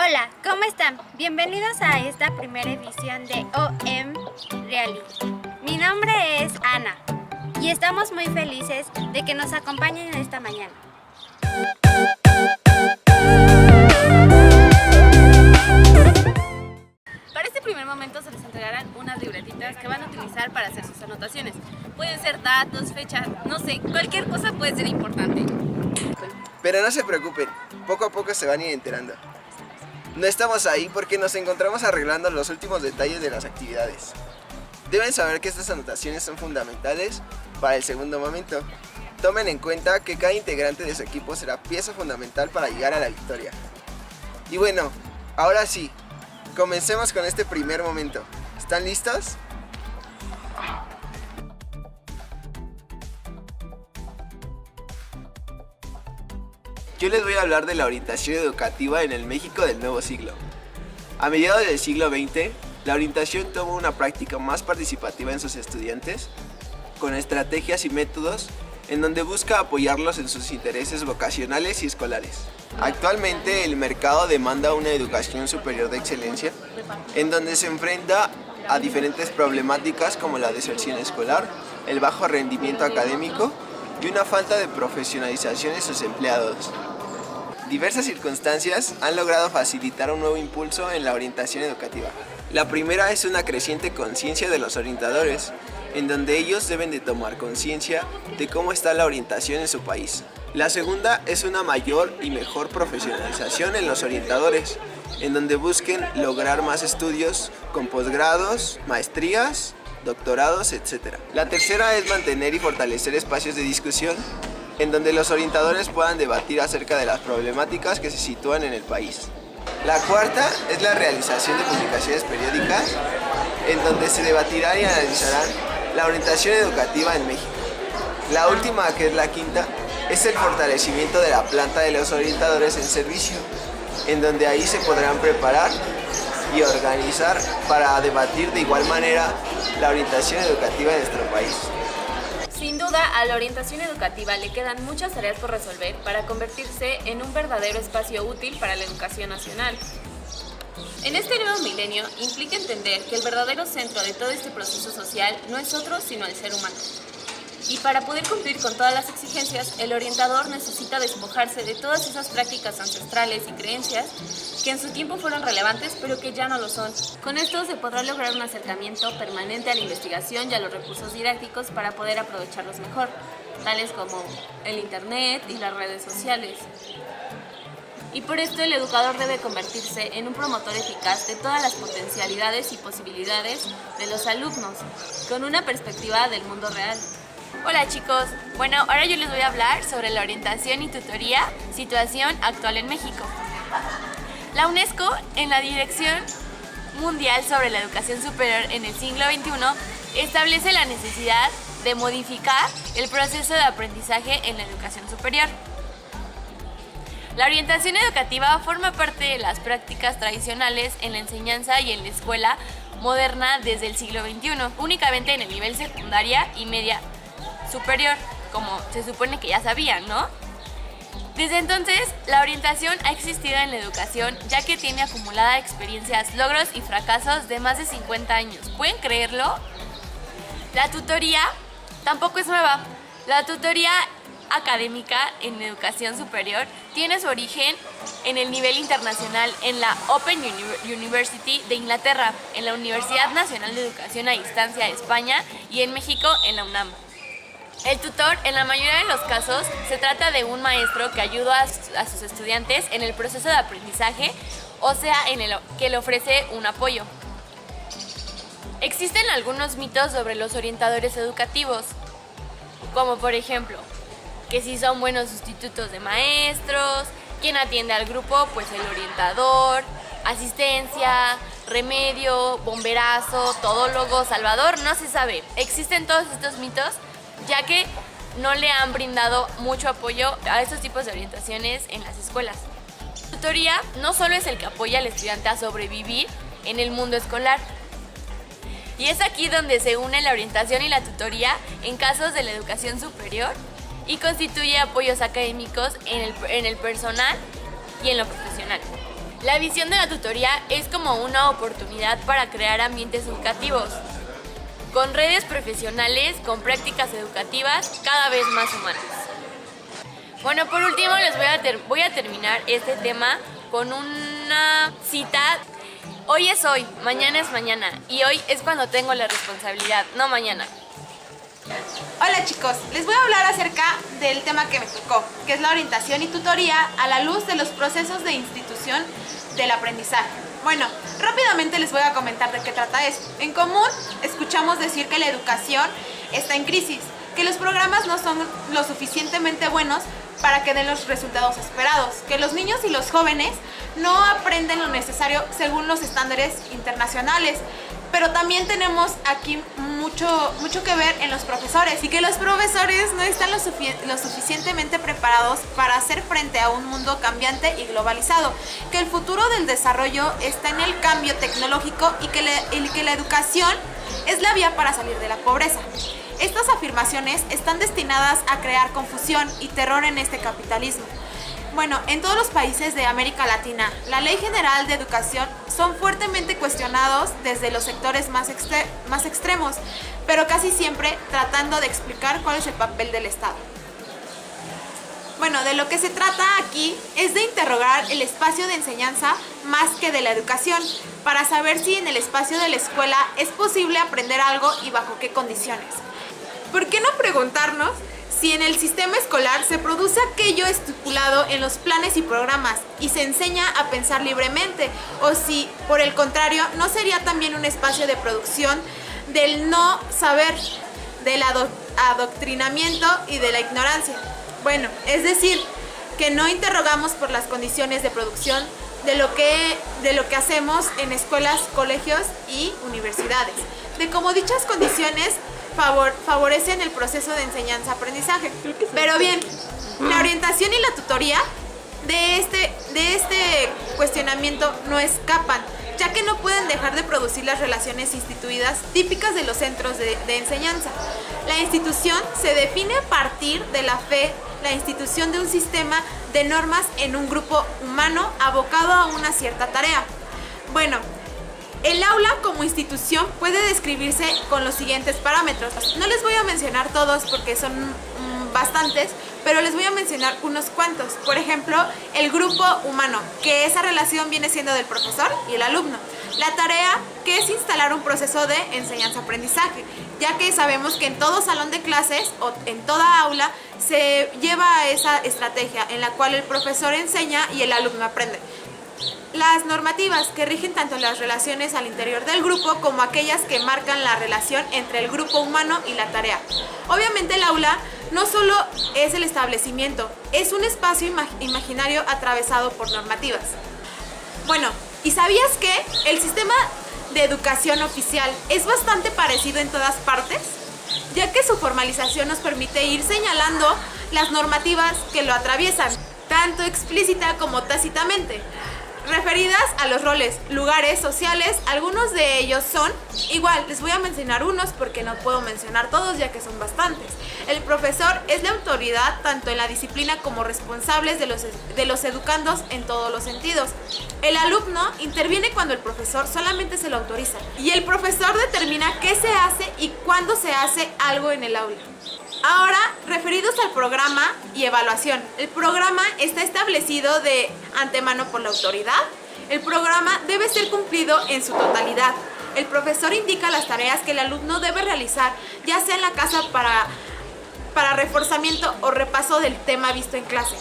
Hola, ¿cómo están? Bienvenidos a esta primera edición de OM Reality. Mi nombre es Ana y estamos muy felices de que nos acompañen esta mañana. Para este primer momento se les entregarán unas libretitas que van a utilizar para hacer sus anotaciones. Pueden ser datos, fechas, no sé, cualquier cosa puede ser importante. Pero no se preocupen, poco a poco se van a ir enterando. No estamos ahí porque nos encontramos arreglando los últimos detalles de las actividades. Deben saber que estas anotaciones son fundamentales para el segundo momento. Tomen en cuenta que cada integrante de su equipo será pieza fundamental para llegar a la victoria. Y bueno, ahora sí, comencemos con este primer momento. ¿Están listos? Yo les voy a hablar de la orientación educativa en el México del nuevo siglo. A mediados del siglo XX, la orientación tomó una práctica más participativa en sus estudiantes, con estrategias y métodos en donde busca apoyarlos en sus intereses vocacionales y escolares. Actualmente el mercado demanda una educación superior de excelencia, en donde se enfrenta a diferentes problemáticas como la deserción escolar, el bajo rendimiento académico y una falta de profesionalización de sus empleados. Diversas circunstancias han logrado facilitar un nuevo impulso en la orientación educativa. La primera es una creciente conciencia de los orientadores, en donde ellos deben de tomar conciencia de cómo está la orientación en su país. La segunda es una mayor y mejor profesionalización en los orientadores, en donde busquen lograr más estudios con posgrados, maestrías, doctorados, etc. La tercera es mantener y fortalecer espacios de discusión en donde los orientadores puedan debatir acerca de las problemáticas que se sitúan en el país. La cuarta es la realización de publicaciones periódicas en donde se debatirá y analizarán la orientación educativa en México. La última, que es la quinta, es el fortalecimiento de la planta de los orientadores en servicio, en donde ahí se podrán preparar y organizar para debatir de igual manera la orientación educativa de nuestro país. Sin duda, a la orientación educativa le quedan muchas tareas por resolver para convertirse en un verdadero espacio útil para la educación nacional. En este nuevo milenio implica entender que el verdadero centro de todo este proceso social no es otro sino el ser humano. Y para poder cumplir con todas las exigencias, el orientador necesita despojarse de todas esas prácticas ancestrales y creencias que en su tiempo fueron relevantes, pero que ya no lo son. Con esto se podrá lograr un acercamiento permanente a la investigación y a los recursos didácticos para poder aprovecharlos mejor, tales como el internet y las redes sociales. Y por esto el educador debe convertirse en un promotor eficaz de todas las potencialidades y posibilidades de los alumnos, con una perspectiva del mundo real. Hola chicos, bueno, ahora yo les voy a hablar sobre la orientación y tutoría, situación actual en México. La UNESCO, en la Dirección Mundial sobre la Educación Superior en el siglo XXI, establece la necesidad de modificar el proceso de aprendizaje en la educación superior. La orientación educativa forma parte de las prácticas tradicionales en la enseñanza y en la escuela moderna desde el siglo XXI, únicamente en el nivel secundaria y media superior, como se supone que ya sabían, ¿no? Desde entonces, la orientación ha existido en la educación, ya que tiene acumulada experiencias, logros y fracasos de más de 50 años. ¿Pueden creerlo? La tutoría tampoco es nueva. La tutoría académica en educación superior tiene su origen en el nivel internacional en la Open University de Inglaterra, en la Universidad Nacional de Educación a Distancia de España y en México en la UNAM. El tutor, en la mayoría de los casos, se trata de un maestro que ayuda a sus estudiantes en el proceso de aprendizaje, o sea, que le ofrece un apoyo. Existen algunos mitos sobre los orientadores educativos, como por ejemplo, que si son buenos sustitutos de maestros, quién atiende al grupo, pues el orientador, asistencia, remedio, bomberazo, todólogo, salvador, no se sabe. Existen todos estos mitos, ya que no le han brindado mucho apoyo a estos tipos de orientaciones en las escuelas. La tutoría no solo es el que apoya al estudiante a sobrevivir en el mundo escolar, y es aquí donde se une la orientación y la tutoría en casos de la educación superior y constituye apoyos académicos en el personal y en lo profesional. La visión de la tutoría es como una oportunidad para crear ambientes educativos, con redes profesionales, con prácticas educativas cada vez más humanas. Bueno, por último voy a terminar este tema con una cita. Hoy es hoy, mañana es mañana, y hoy es cuando tengo la responsabilidad, no mañana. Hola chicos, les voy a hablar acerca del tema que me tocó, que es la orientación y tutoría a la luz de los procesos de institución del aprendizaje. Bueno, rápidamente les voy a comentar de qué trata esto. En común, escuchamos decir que la educación está en crisis, que los programas no son lo suficientemente buenos para que den los resultados esperados, que los niños y los jóvenes no aprenden lo necesario según los estándares internacionales. Pero también tenemos aquí mucho que ver en los profesores y que los profesores no están lo suficientemente preparados para hacer frente a un mundo cambiante y globalizado, que el futuro del desarrollo está en el cambio tecnológico y que la educación es la vía para salir de la pobreza. Estas afirmaciones están destinadas a crear confusión y terror en este capitalismo. Bueno, en todos los países de América Latina, la Ley General de Educación son fuertemente cuestionados desde los sectores más extremos, pero casi siempre tratando de explicar cuál es el papel del Estado. Bueno, de lo que se trata aquí es de interrogar el espacio de enseñanza más que de la educación, para saber si en el espacio de la escuela es posible aprender algo y bajo qué condiciones. ¿Por qué no preguntarnos si en el sistema escolar se produce aquello estipulado en los planes y programas y se enseña a pensar libremente, o si, por el contrario, no sería también un espacio de producción del no saber, del adoctrinamiento y de la ignorancia? Bueno, es decir, que no interrogamos por las condiciones de producción de lo que hacemos en escuelas, colegios y universidades, de cómo dichas condiciones favorecen el proceso de enseñanza-aprendizaje. Pero bien, la orientación y la tutoría de este cuestionamiento no escapan, ya que no pueden dejar de producir las relaciones instituidas típicas de los centros de enseñanza. La institución se define a partir de la fe, la institución de un sistema de normas en un grupo humano abocado a una cierta tarea. Bueno, el aula como institución puede describirse con los siguientes parámetros. No les voy a mencionar todos porque son bastantes, pero les voy a mencionar unos cuantos. Por ejemplo, el grupo humano, que esa relación viene siendo del profesor y el alumno. La tarea, que es instalar un proceso de enseñanza-aprendizaje, ya que sabemos que en todo salón de clases o en toda aula se lleva esa estrategia en la cual el profesor enseña y el alumno aprende. Las normativas, que rigen tanto las relaciones al interior del grupo como aquellas que marcan la relación entre el grupo humano y la tarea. Obviamente el aula no solo es el establecimiento, es un espacio imaginario atravesado por normativas. Bueno, ¿y sabías que el sistema de educación oficial es bastante parecido en todas partes? Ya que su formalización nos permite ir señalando las normativas que lo atraviesan, tanto explícita como tácitamente, referidas a los roles, lugares sociales. Algunos de ellos son, igual, les voy a mencionar unos porque no puedo mencionar todos ya que son bastantes. El profesor es la autoridad tanto en la disciplina como responsables de los educandos en todos los sentidos. El alumno interviene cuando el profesor solamente se lo autoriza. Y el profesor determina qué se hace y cuándo se hace algo en el aula. Ahora, referidos al programa y evaluación. El programa está establecido de antemano por la autoridad. El programa debe ser cumplido en su totalidad. El profesor indica las tareas que el alumno debe realizar, ya sea en la casa para reforzamiento o repaso del tema visto en clase.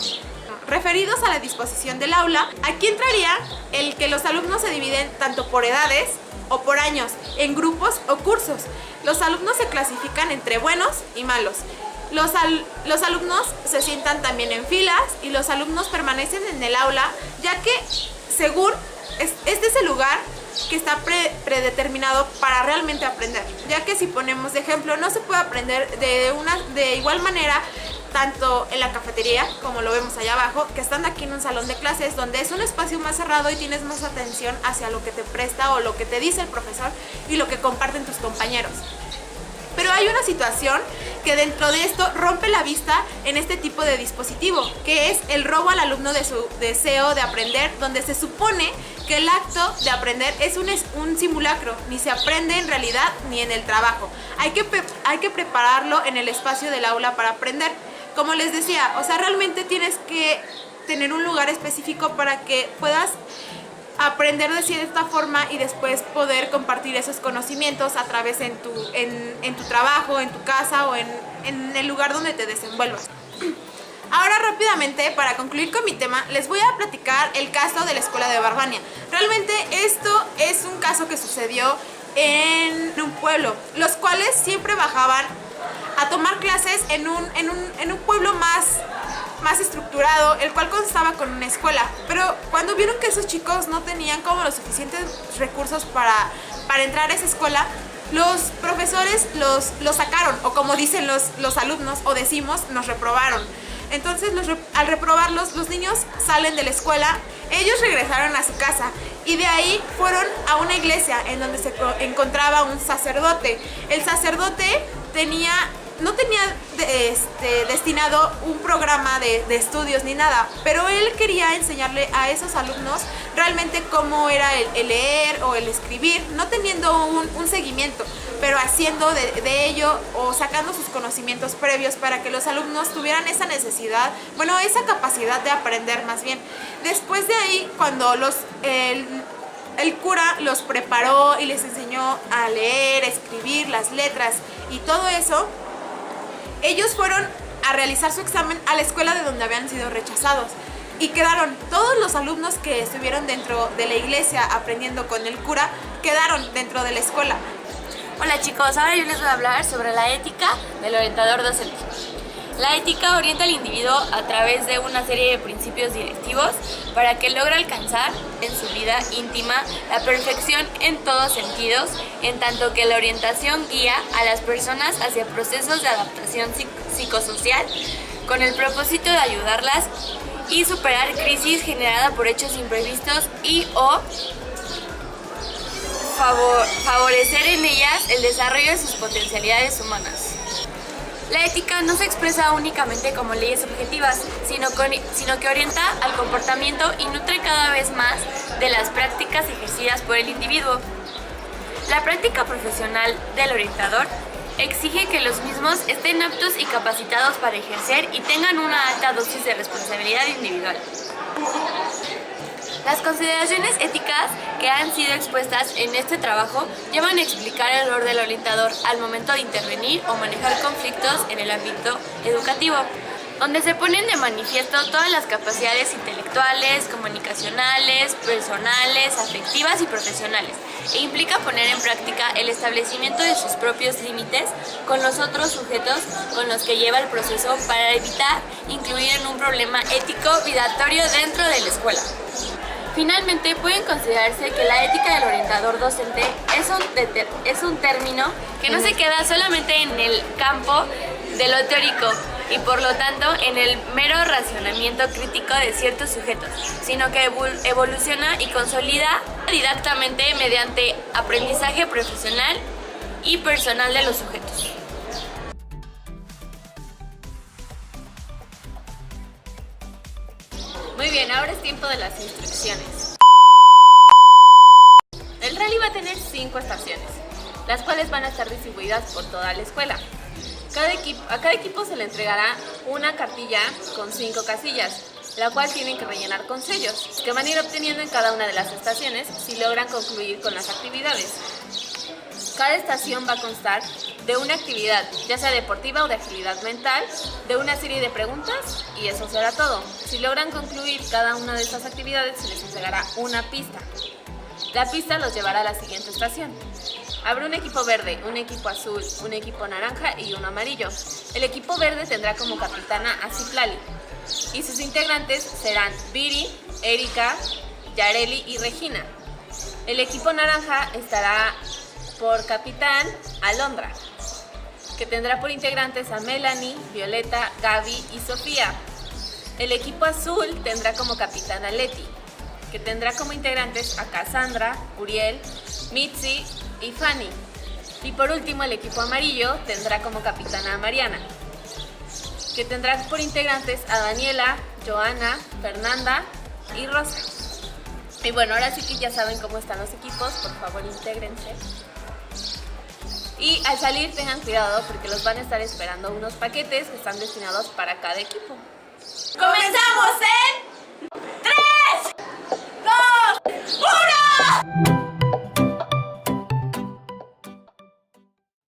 Referidos a la disposición del aula, aquí entraría el que los alumnos se dividen tanto por edades o por años, en grupos o cursos. Los alumnos se clasifican entre buenos y malos. Los alumnos se sientan también en filas y los alumnos permanecen en el aula, ya que según este es el lugar que está predeterminado para realmente aprender, ya que si ponemos de ejemplo, no se puede aprender de igual manera tanto en la cafetería, como lo vemos allá abajo, que estando aquí en un salón de clases donde es un espacio más cerrado y tienes más atención hacia lo que te presta o lo que te dice el profesor y lo que comparten tus compañeros. Pero hay una situación que dentro de esto rompe la vista en este tipo de dispositivo, que es el robo al alumno de su deseo de aprender, donde se supone que el acto de aprender es un simulacro, ni se aprende en realidad ni en el trabajo. Hay que prepararlo en el espacio del aula para aprender. Como les decía, o sea, realmente tienes que tener un lugar específico para que puedas aprender de cierta forma y después poder compartir esos conocimientos a través en tu trabajo, en tu casa o en el lugar donde te desenvuelvas. Ahora rápidamente, para concluir con mi tema, les voy a platicar el caso de la escuela de Barbania. Realmente esto es un caso que sucedió en un pueblo, los cuales siempre bajaban a tomar clases en un pueblo más estructurado, el cual constaba con una escuela. Pero cuando vieron que esos chicos no tenían como los suficientes recursos para entrar a esa escuela, los profesores los sacaron, o como dicen los alumnos, o decimos, nos reprobaron. Entonces, al reprobarlos, los niños salen de la escuela, ellos regresaron a su casa y de ahí fueron a una iglesia en donde se encontraba un sacerdote. El sacerdote no tenía destinado un programa de estudios ni nada, pero él quería enseñarle a esos alumnos realmente cómo era el leer o el escribir, no teniendo un seguimiento, pero haciendo de ello o sacando sus conocimientos previos para que los alumnos tuvieran esa necesidad, esa capacidad de aprender más bien. Después de ahí, cuando el cura los preparó y les enseñó a leer, a escribir, las letras y todo eso, ellos fueron a realizar su examen a la escuela de donde habían sido rechazados y quedaron. Todos los alumnos que estuvieron dentro de la iglesia aprendiendo con el cura quedaron dentro de la escuela. Hola chicos, ahora yo les voy a hablar sobre la ética del orientador docente. La ética orienta al individuo a través de una serie de principios directivos para que logre alcanzar en su vida íntima la perfección en todos sentidos, en tanto que la orientación guía a las personas hacia procesos de adaptación psicosocial con el propósito de ayudarlas y superar crisis generadas por hechos imprevistos y o favorecer en ellas el desarrollo de sus potencialidades humanas. La ética no se expresa únicamente como leyes objetivas, sino que orienta al comportamiento y nutre cada vez más de las prácticas ejercidas por el individuo. La práctica profesional del orientador exige que los mismos estén aptos y capacitados para ejercer y tengan una alta dosis de responsabilidad individual. Las consideraciones éticas que han sido expuestas en este trabajo llevan a explicar el rol del orientador al momento de intervenir o manejar conflictos en el ámbito educativo, donde se ponen de manifiesto todas las capacidades intelectuales, comunicacionales, personales, afectivas y profesionales, e implica poner en práctica el establecimiento de sus propios límites con los otros sujetos con los que lleva el proceso para evitar incluir en un problema ético vibratorio dentro de la escuela. Finalmente, pueden considerarse que la ética del orientador docente es un término que no se queda solamente en el campo de lo teórico y por lo tanto en el mero racionamiento crítico de ciertos sujetos, sino que evoluciona y consolida didácticamente mediante aprendizaje profesional y personal de los sujetos. Muy bien, ahora es tiempo de las instrucciones. El rally va a tener 5 estaciones, las cuales van a estar distribuidas por toda la escuela. A cada equipo se le entregará una cartilla con 5 casillas, la cual tienen que rellenar con sellos, que van a ir obteniendo en cada una de las estaciones si logran concluir con las actividades. Cada estación va a constar de una actividad, ya sea deportiva o de agilidad mental, de una serie de preguntas y eso será todo. Si logran concluir cada una de estas actividades, se les entregará una pista. La pista los llevará a la siguiente estación. Habrá un equipo verde, un equipo azul, un equipo naranja y uno amarillo. El equipo verde tendrá como capitana a Citlali y sus integrantes serán Viri, Erika, Yareli y Regina. El equipo naranja estará por capitán Alondra, que tendrá por integrantes a Melanie, Violeta, Gaby y Sofía. El equipo azul tendrá como capitán a Leti, que tendrá como integrantes a Cassandra, Uriel, Mitzi y Fanny. Y por último, el equipo amarillo tendrá como capitana a Mariana, que tendrá por integrantes a Daniela, Joana, Fernanda y Rosa. Y bueno, ahora sí que ya saben cómo están los equipos, por favor intégrense. Y al salir tengan cuidado porque los van a estar esperando unos paquetes que están destinados para cada equipo. ¡Comenzamos en